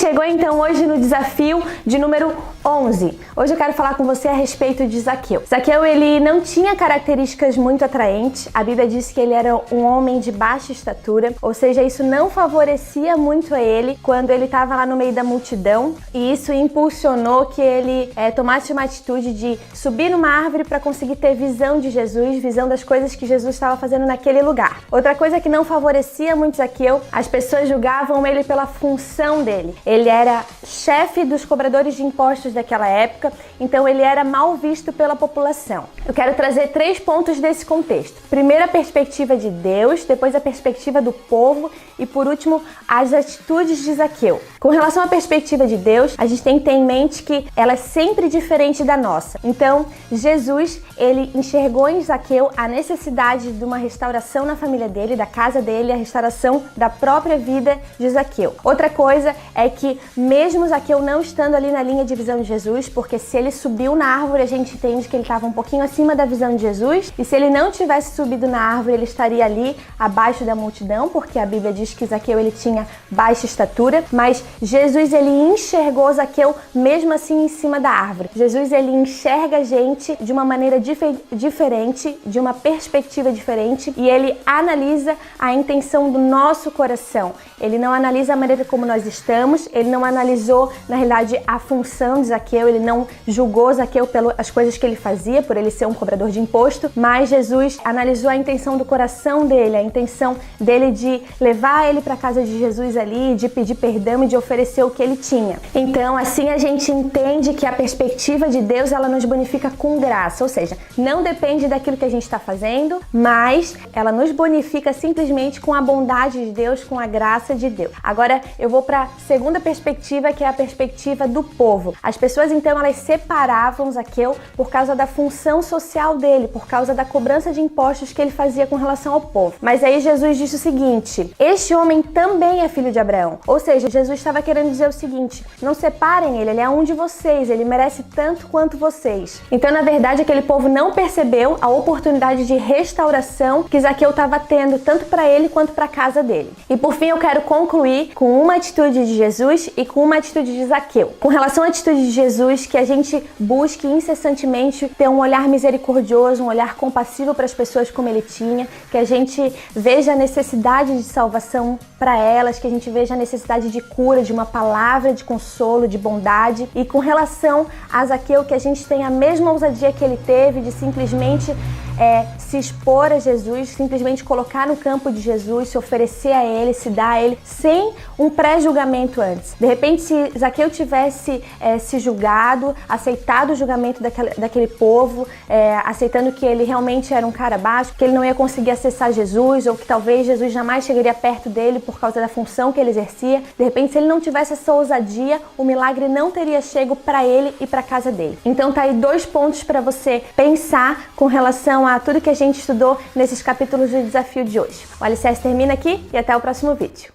chegou então hoje no desafio de número 11. Hoje eu quero falar com você a respeito de Zaqueu. Zaqueu, ele não tinha características muito atraentes. A Bíblia diz que ele era um homem de baixa estatura, ou seja, isso não favorecia muito a ele quando ele estava lá no meio da multidão, e isso impulsionou que ele tomasse uma atitude de subir numa árvore para conseguir ter visão de Jesus, visão das coisas que Jesus estava fazendo naquele lugar. Outra coisa que não favorecia muito Zaqueu, as pessoas julgavam ele pela função dele. Ele era chefe dos cobradores de impostos daquela época, então ele era mal visto pela população. Eu quero trazer 3 pontos desse contexto. Primeiro, a perspectiva de Deus, depois a perspectiva do povo e, por último, as atitudes de Zaqueu. Com relação à perspectiva de Deus, a gente tem que ter em mente que ela é sempre diferente da nossa. Então, Jesus, ele enxergou em Zaqueu a necessidade de uma restauração na família dele, da casa dele, a restauração da própria vida de Zaqueu. Outra coisa é que, mesmo Zaqueu não estando ali na linha de visão de Jesus, porque se ele subiu na árvore, a gente entende que ele estava um pouquinho acima da visão de Jesus, e se ele não tivesse subido na árvore, ele estaria ali abaixo da multidão, porque a Bíblia diz que Zaqueu ele tinha baixa estatura, mas Jesus ele enxergou Zaqueu mesmo assim em cima da árvore. Jesus ele enxerga a gente de uma maneira diferente, de uma perspectiva diferente, e ele analisa a intenção do nosso coração. Ele não analisa a maneira como nós estamos, ele não analisou, na realidade, a função de Zaqueu, ele não julgou Zaqueu pelas coisas que ele fazia, por ele ser um cobrador de imposto, mas Jesus analisou a intenção do coração dele, a intenção dele de levar ele para a casa de Jesus ali, de pedir perdão e de oferecer o que ele tinha. Então, assim a gente entende que a perspectiva de Deus, ela nos bonifica com graça, ou seja, não depende daquilo que a gente está fazendo, mas ela nos bonifica simplesmente com a bondade de Deus, com a graça de Deus. Agora, eu vou para a segunda perspectiva, que é a perspectiva do povo. As pessoas, então, elas separavam Zaqueu por causa da função social dele, por causa da cobrança de impostos que ele fazia com relação ao povo. Mas aí Jesus disse o seguinte: este homem também é filho de Abraão. Ou seja, Jesus estava querendo dizer o seguinte: não separem ele é um de vocês, ele merece tanto quanto vocês. Então, na verdade, aquele povo não percebeu a oportunidade de restauração que Zaqueu estava tendo, tanto para ele quanto para a casa dele. E por fim, eu quero concluir com uma atitude de Jesus e com uma atitude de Zaqueu. Com relação à atitude de Jesus, que a gente busque incessantemente ter um olhar misericordioso, um olhar compassivo para as pessoas como ele tinha, que a gente veja a necessidade de salvação para elas, que a gente veja a necessidade de cura, de uma palavra de consolo, de bondade. E com relação a Zaqueu, que a gente tenha a mesma ousadia que ele teve de simplesmente se expor a Jesus, simplesmente colocar no campo de Jesus, se oferecer a ele, se dar a ele, sem um pré-julgamento antes. De repente, se Zaqueu tivesse se julgado, aceitado o julgamento daquele povo, aceitando que ele realmente era um cara baixo, que ele não ia conseguir acessar Jesus, ou que talvez Jesus jamais chegaria perto dele por causa da função que ele exercia, de repente, se ele não tivesse essa ousadia, o milagre não teria chego para ele e para a casa dele. Então tá aí 2 pontos para você pensar com relação a tudo que a gente estudou nesses capítulos do desafio de hoje. O Alicerce termina aqui e até o próximo vídeo.